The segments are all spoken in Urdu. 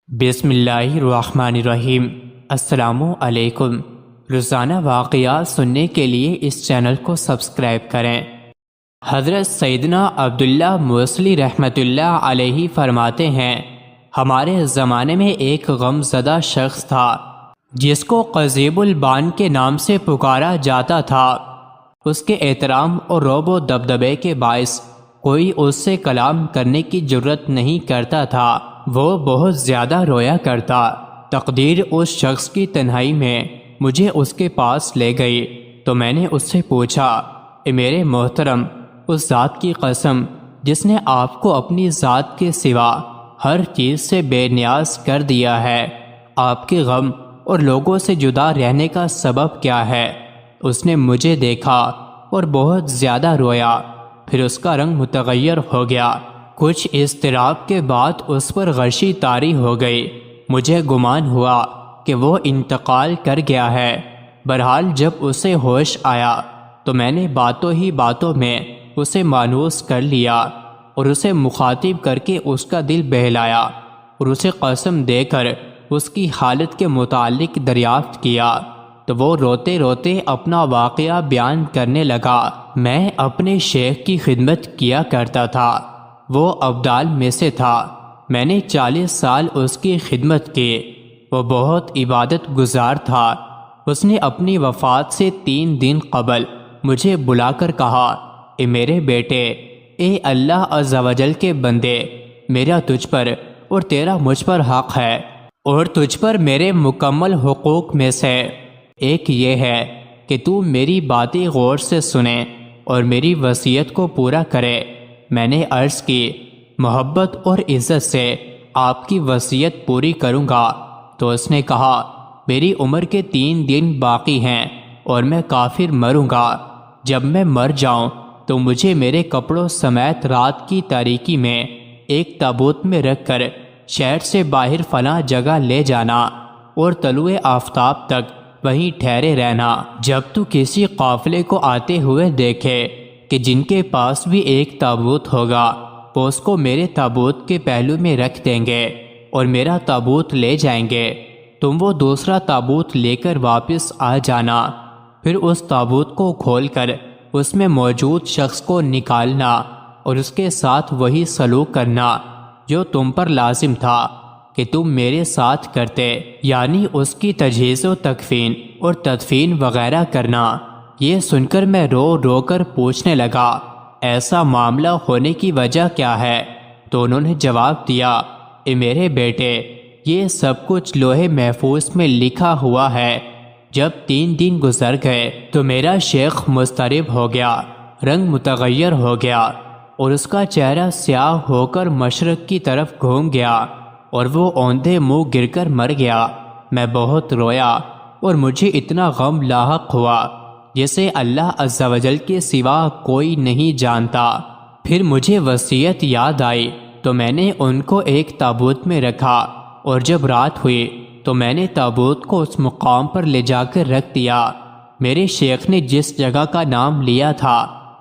بسم اللہ الرحمن الرحیم۔ السلام علیکم۔ روزانہ واقعات سننے کے لیے اس چینل کو سبسکرائب کریں۔ حضرت سیدنا عبداللہ موصلی رحمۃ اللہ علیہ فرماتے ہیں، ہمارے زمانے میں ایک غم زدہ شخص تھا جس کو قضیب البان کے نام سے پکارا جاتا تھا۔ اس کے احترام اور رعب و دبدبے کے باعث کوئی اس سے کلام کرنے کی جرت نہیں کرتا تھا۔ وہ بہت زیادہ رویا کرتا۔ تقدیر اس شخص کی تنہائی میں مجھے اس کے پاس لے گئی تو میں نے اس سے پوچھا، اے میرے محترم، اس ذات کی قسم جس نے آپ کو اپنی ذات کے سوا ہر چیز سے بے نیاز کر دیا ہے، آپ کے غم اور لوگوں سے جدا رہنے کا سبب کیا ہے؟ اس نے مجھے دیکھا اور بہت زیادہ رویا، پھر اس کا رنگ متغیر ہو گیا۔ کچھ اضطراب کے بعد اس پر غشی طاری ہو گئی۔ مجھے گمان ہوا کہ وہ انتقال کر گیا ہے۔ بہرحال جب اسے ہوش آیا تو میں نے باتوں ہی باتوں میں اسے مانوس کر لیا اور اسے مخاطب کر کے اس کا دل بہلایا اور اسے قسم دے کر اس کی حالت کے متعلق دریافت کیا تو وہ روتے روتے اپنا واقعہ بیان کرنے لگا۔ میں اپنے شیخ کی خدمت کیا کرتا تھا، وہ ابدال میں سے تھا۔ میں نے 40 سال اس کی خدمت کی۔ وہ بہت عبادت گزار تھا۔ اس نے اپنی وفات سے 3 دن قبل مجھے بلا کر کہا، اے میرے بیٹے، اے اللہ عز و جل کے بندے، میرا تجھ پر اور تیرا مجھ پر حق ہے، اور تجھ پر میرے مکمل حقوق میں سے ایک یہ ہے کہ تو میری باتیں غور سے سنے اور میری وصیت کو پورا کرے۔ میں نے عرض کی، محبت اور عزت سے آپ کی وصیت پوری کروں گا۔ تو اس نے کہا، میری عمر کے 3 دن باقی ہیں اور میں کافر مروں گا۔ جب میں مر جاؤں تو مجھے میرے کپڑوں سمیت رات کی تاریکی میں ایک تابوت میں رکھ کر شہر سے باہر فلاں جگہ لے جانا اور طلوع آفتاب تک وہیں ٹھہرے رہنا۔ جب تو کسی قافلے کو آتے ہوئے دیکھے کہ جن کے پاس بھی ایک تابوت ہوگا، وہ اس کو میرے تابوت کے پہلو میں رکھ دیں گے اور میرا تابوت لے جائیں گے۔ تم وہ دوسرا تابوت لے کر واپس آ جانا، پھر اس تابوت کو کھول کر اس میں موجود شخص کو نکالنا اور اس کے ساتھ وہی سلوک کرنا جو تم پر لازم تھا کہ تم میرے ساتھ کرتے، یعنی اس کی تجہیز و تکفین اور تدفین وغیرہ کرنا۔ یہ سن کر میں رو رو کر پوچھنے لگا، ایسا معاملہ ہونے کی وجہ کیا ہے؟ تو انہوں نے جواب دیا، اے میرے بیٹے، یہ سب کچھ لوح محفوظ میں لکھا ہوا ہے۔ جب 3 دن گزر گئے تو میرا شیخ مضطرب ہو گیا، رنگ متغیر ہو گیا اور اس کا چہرہ سیاہ ہو کر مشرق کی طرف گھوم گیا اور وہ اوندھے منہ گر کر مر گیا۔ میں بہت رویا اور مجھے اتنا غم لاحق ہوا جسے اللہ عز و جل کے سوا کوئی نہیں جانتا۔ پھر مجھے وصیت یاد آئی تو میں نے ان کو ایک تابوت میں رکھا، اور جب رات ہوئی تو میں نے تابوت کو اس مقام پر لے جا کر رکھ دیا۔ میرے شیخ نے جس جگہ کا نام لیا تھا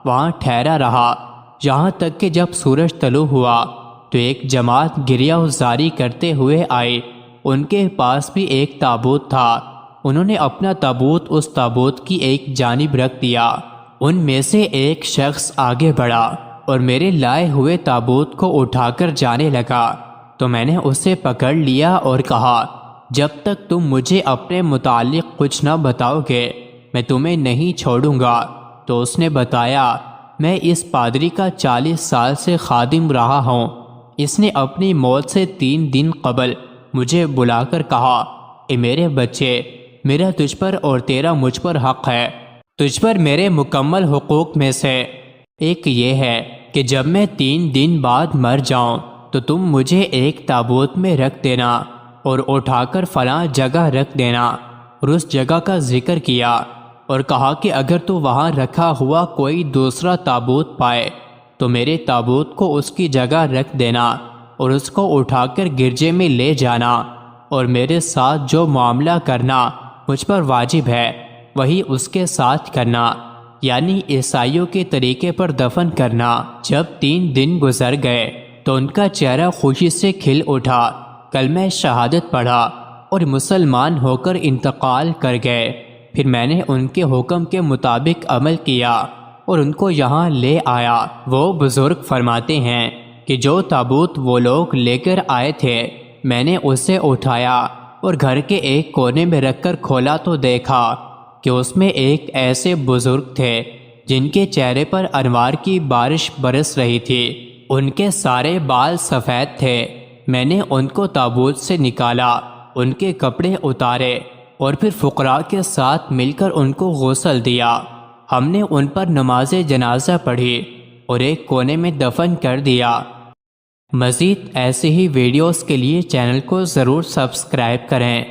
وہاں ٹھہرا رہا، یہاں تک کہ جب سورج طلوع ہوا تو ایک جماعت گریہ وزاری کرتے ہوئے آئی۔ ان کے پاس بھی ایک تابوت تھا۔ انہوں نے اپنا تابوت اس تابوت کی ایک جانب رکھ دیا۔ ان میں سے ایک شخص آگے بڑھا اور میرے لائے ہوئے تابوت کو اٹھا کر جانے لگا، تو میں نے اسے پکڑ لیا اور کہا، جب تک تم مجھے اپنے متعلق کچھ نہ بتاؤ گے میں تمہیں نہیں چھوڑوں گا۔ تو اس نے بتایا، میں اس پادری کا 40 سال سے خادم رہا ہوں۔ اس نے اپنی موت سے 3 دن قبل مجھے بلا کر کہا، اے میرے بچے، میرا تجھ پر اور تیرا مجھ پر حق ہے۔ تجھ پر میرے مکمل حقوق میں سے ایک یہ ہے کہ جب میں 3 دن بعد مر جاؤں تو تم مجھے ایک تابوت میں رکھ دینا اور اٹھا کر فلاں جگہ رکھ دینا، اور اس جگہ کا ذکر کیا اور کہا کہ اگر تو وہاں رکھا ہوا کوئی دوسرا تابوت پائے تو میرے تابوت کو اس کی جگہ رکھ دینا اور اس کو اٹھا کر گرجے میں لے جانا، اور میرے ساتھ جو معاملہ کرنا مجھ پر واجب ہے وہی اس کے ساتھ کرنا، یعنی عیسائیوں کے طریقے پر دفن کرنا۔ جب 3 دن گزر گئے تو ان کا چہرہ خوشی سے کھل اٹھا کلمہ شہادت پڑھا اور مسلمان ہو کر انتقال کر گئے۔ پھر میں نے ان کے حکم کے مطابق عمل کیا اور ان کو یہاں لے آیا۔ وہ بزرگ فرماتے ہیں کہ جو تابوت وہ لوگ لے کر آئے تھے میں نے اسے اٹھایا اور گھر کے ایک کونے میں رکھ کر کھولا تو دیکھا کہ اس میں ایک ایسے بزرگ تھے جن کے چہرے پر انوار کی بارش برس رہی تھی۔ ان کے سارے بال سفید تھے۔ میں نے ان کو تابوت سے نکالا، ان کے کپڑے اتارے اور پھر فقراء کے ساتھ مل کر ان کو غسل دیا۔ ہم نے ان پر نماز جنازہ پڑھی اور ایک کونے میں دفن کر دیا۔ مزید ایسے ہی ویڈیوز کے لیے چینل کو ضرور سبسکرائب کریں۔